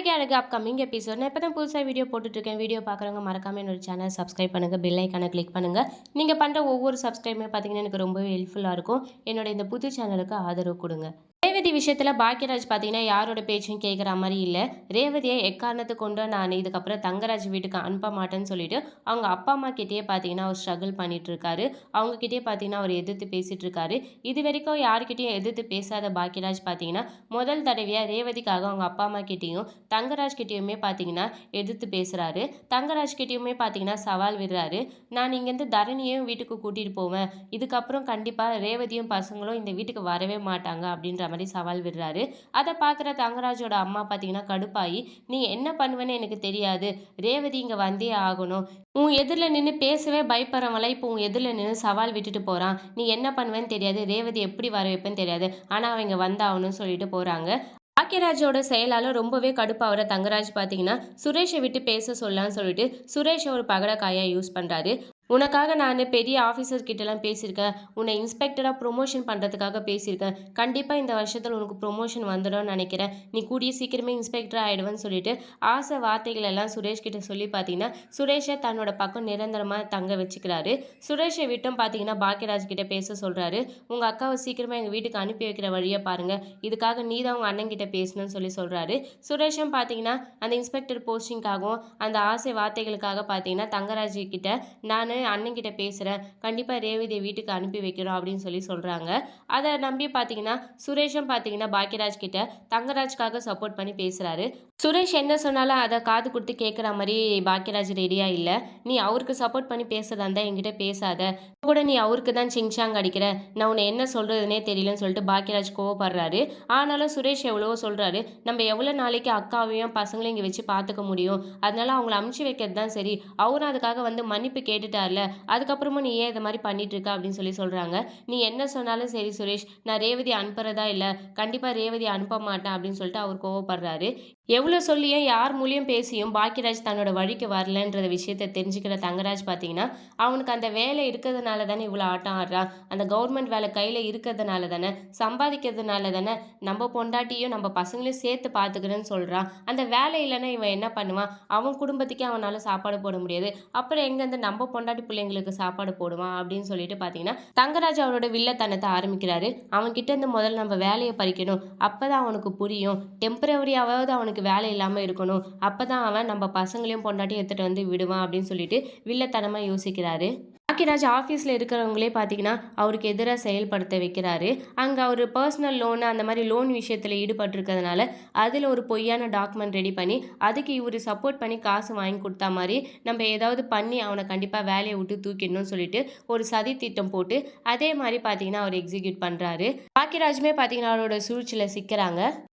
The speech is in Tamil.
அழகே அழகு அப்கமிங் எபிசோட். நான் இப்போ தான் புதுசாக வீடியோ போட்டுட்ருக்கேன். வீடியோ பார்க்குறவங்க மறக்காமல் என்னோட சேனல் சப்ஸ்கிரைப் பண்ணுங்கள், பெல் ஐக்கானை கிளிக் பண்ணுங்கள். நீங்கள் பண்ணுற ஒவ்வொரு சப்ஸ்கிரைபுமே பார்த்தீங்கன்னா எனக்கு ரொம்பவே ஹெல்ப்ஃபுல்லாக இருக்கும். என்னோட இந்த புது சேனலுக்கு ஆதரவு கொடுங்க. ரேவதி விஷயத்தில் பாக்கியராஜ் பார்த்தீங்கன்னா யாரோட பேச்சும் கேட்குற மாதிரி இல்லை. ரேவதியை எக்காரணத்தை கொண்டு நான் இதுக்கப்புறம் தங்கராஜ் வீட்டுக்கு அனுப்ப மாட்டேன்னு சொல்லிட்டு அவங்க அப்பா அம்மா கிட்டேயே பார்த்தீங்கன்னா அவர் ஸ்ட்ரகிள் பண்ணிட்டு இருக்காரு. அவங்க கிட்டேயே பார்த்தீங்கன்னா அவர் எதிர்த்து பேசிட்டு இருக்காரு. இது வரைக்கும் யாருக்கிட்டையும் எதிர்த்து பேசாத பாக்கியராஜ் பார்த்தீங்கன்னா முதல் தடவையாக ரேவதிக்காக அவங்க அப்பா அம்மா கிட்டேயும் தங்கராஜ் கிட்டேயுமே பார்த்தீங்கன்னா எதிர்த்து பேசுகிறாரு. தங்கராஜ் கிட்டேயுமே பார்த்தீங்கன்னா சவால் விடுறாரு. நான் இங்கேருந்து தரணியையும் வீட்டுக்கு கூட்டிகிட்டு போவேன். இதுக்கப்புறம் கண்டிப்பாக ரேவதியும் பசங்களும் இந்த வீட்டுக்கு வரவே மாட்டாங்க அப்படின்ற மாதிரி சவால் விடுறாரு. அதை பார்க்குற தங்கராஜோட அம்மா பார்த்தீங்கன்னா கடுப்பாயி, நீ என்ன பண்ணுவேன்னு எனக்கு தெரியாது, ரேவதி இங்கே வந்தே ஆகணும், உன் எதிரில் நின்று பேசவே பயப்படுறவங்கள இப்போ உன் எதிரில் நின்று சவால் விட்டுட்டு போகிறான், நீ என்ன பண்ணுவேன்னு தெரியாது, ரேவதி எப்படி வர வைப்பேன்னு தெரியாது, ஆனால் அவங்க வந்தாகணும்னு சொல்லிட்டு போகிறாங்க. பாக்கியராஜோட செயலால ரொம்பவே கடுப்பாகிற தங்கராஜ் பார்த்தீங்கன்னா சுரேஷை விட்டு பேச சொல்லலான்னு சொல்லிட்டு சுரேஷை ஒரு பகடக்காயாக யூஸ் பண்ணுறாரு. உனக்காக நான் பெரிய ஆஃபீஸர் கிட்டலாம் பேசியிருக்கேன், உன்னை இன்ஸ்பெக்டராக ப்ரொமோஷன் பண்ணுறதுக்காக பேசியிருக்கேன், கண்டிப்பாக இந்த வருஷத்தில் உனக்கு ப்ரொமோஷன் வந்துடும்னு நினைக்கிறேன், நீ கூடிய சீக்கிரமே இன்ஸ்பெக்டராக ஆகிடுவேன்னு சொல்லிட்டு ஆசை வார்த்தைகள் எல்லாம் சுரேஷ் கிட்ட சொல்லி பார்த்தீங்கன்னா சுரேஷை தன்னோட பக்கம் நிரந்தரமாக தங்க வச்சுக்கிறாரு. சுரேஷை விட்டும் பார்த்தீங்கன்னா பாக்கியராஜ் கிட்ட பேச சொல்கிறாரு. உங்கள் அக்காவை சீக்கிரமாக எங்கள் வீட்டுக்கு அனுப்பி வைக்கிற வழியை பாருங்கள், இதுக்காக நீ தான் உங்கள் அண்ணன் கிட்ட பேசணும்னு சொல்கிறாரு. சுரேஷும் பார்த்தீங்கன்னா அந்த இன்ஸ்பெக்டர் போஸ்டிங்காகவும் அந்த ஆசை வார்த்தைகளுக்காக பார்த்தீங்கன்னா தங்கராஜ் கிட்ட நான் அண்ணன்கிட்ட பேசுகிறேன், கண்டிப்பாக ரேவதியை வீட்டுக்கு அனுப்பி வைக்கிறோம் அப்படின்னு சொல்கிறாங்க. அதை நம்பி பார்த்தீங்கன்னா சுரேஷும் பார்த்தீங்கன்னா பாக்கியராஜ் கிட்ட தங்கராஜ்காக சப்போர்ட் பண்ணி பேசுகிறாரு. சுரேஷ் என்ன சொன்னாலும் அதை காது கொடுத்து கேட்குற மாதிரி பாக்கியராஜ் ரெடியாக இல்லை. நீ அவருக்கு சப்போர்ட் பண்ணி பேசுறதா இருந்தால் என்கிட்ட பேசாத, கூட நீ அவருக்கு தான் சிங்சாங் அடிக்கிற, நான் உன்னை என்ன சொல்கிறதுனே தெரியலன்னு சொல்லிட்டு பாக்கியராஜ் கோவப்படுறாரு. ஆனாலும் சுரேஷ் எவ்வளவோ சொல்கிறாரு, நம்ம எவ்வளோ நாளைக்கு அக்காவையும் பசங்களையும் இங்கே வச்சு பார்த்துக்க முடியும், அதனால அவங்கள அமுச்சு வைக்கிறது தான் சரி, அவரும் அதுக்காக வந்து மன்னிப்பு கேட்டுட்டார்ல, அதுக்கப்புறமா நீ ஏன் இதை மாதிரி பண்ணிட்டு இருக்க அப்படின்னு சொல்கிறாங்க. நீ என்ன சொன்னாலும் சரி சுரேஷ், நான் ரேவதி அனுப்புறதா இல்லை, கண்டிப்பாக ரேவதி அனுப்ப மாட்டேன் அப்படின்னு சொல்லிட்டு அவர் கோவப்படுறாரு. எவ்வளோ சொல்லியும் யார் மூலியம் பேசியும் பாக்கியராஜ் தன்னோட வழிக்கு வரலன்ற விஷயத்தை தெரிஞ்சுக்கிற தங்கராஜ் பார்த்தீங்கன்னா அவனுக்கு அந்த வேலை இருக்கிறதுனால தானே இவ்வளோ ஆட்டம் ஆடுறான், அந்த கவர்மெண்ட் வேலை கையில் இருக்கிறதுனால தானே, சம்பாதிக்கிறதுனால தானே நம்ம பொண்டாட்டியும் நம்ம பசங்களையும் சேர்த்து பார்த்துக்கிறேன்னு சொல்கிறான், அந்த வேலை இல்லைன்னா இவன் என்ன பண்ணுவான், அவன் குடும்பத்துக்கே அவனால் சாப்பாடு போட முடியாது, அப்புறம் எங்கேருந்து நம்ம பொண்டாட்டி பிள்ளைங்களுக்கு சாப்பாடு போடுவான் அப்படின்னு சொல்லிட்டு பார்த்தீங்கன்னா தங்கராஜ் அவரோட வில்லத்தனத்தை ஆரம்பிக்கிறாரு. அவன்கிட்ட இருந்து முதல்ல நம்ம வேலையை பறிக்கணும், அப்போ தான் அவனுக்கு புரியும், டெம்பரவரியாவது அவனுக்கு வேலை இல்லாமல் இருக்கணும், அப்போ தான் அவன் நம்ம பசங்களையும் பொண்டாட்டியும் எடுத்துகிட்டு வந்து விடுவான் அப்படின்னு சொல்லிட்டு வில்லத்தனமாக யோசிக்கிறாரு. பாக்கியராஜ் ஆஃபீஸில் இருக்கிறவங்களே பார்த்தீங்கன்னா அவருக்கு எதிராக செயல்படுத்த வைக்கிறாரு. அங்கே அவர் பர்சனல் லோனு அந்த மாதிரி லோன் விஷயத்தில் ஈடுபட்டிருக்கிறதுனால அதில் ஒரு பொய்யான டாக்குமெண்ட் ரெடி பண்ணி அதுக்கு இவர் சப்போர்ட் பண்ணி காசு வாங்கி கொடுத்தா மாதிரி நம்ம ஏதாவது பண்ணி அவனை கண்டிப்பாக வேலையை விட்டு தூக்கிடணும்னு சொல்லிட்டு ஒரு சதி திட்டம் போட்டு அதே மாதிரி பார்த்தீங்கன்னா அவர் எக்ஸிக்யூட் பண்ணுறாரு. பாக்கியராஜுமே பார்த்தீங்கன்னா அவரோட சூழ்ச்சியில் சிக்கிறாங்க.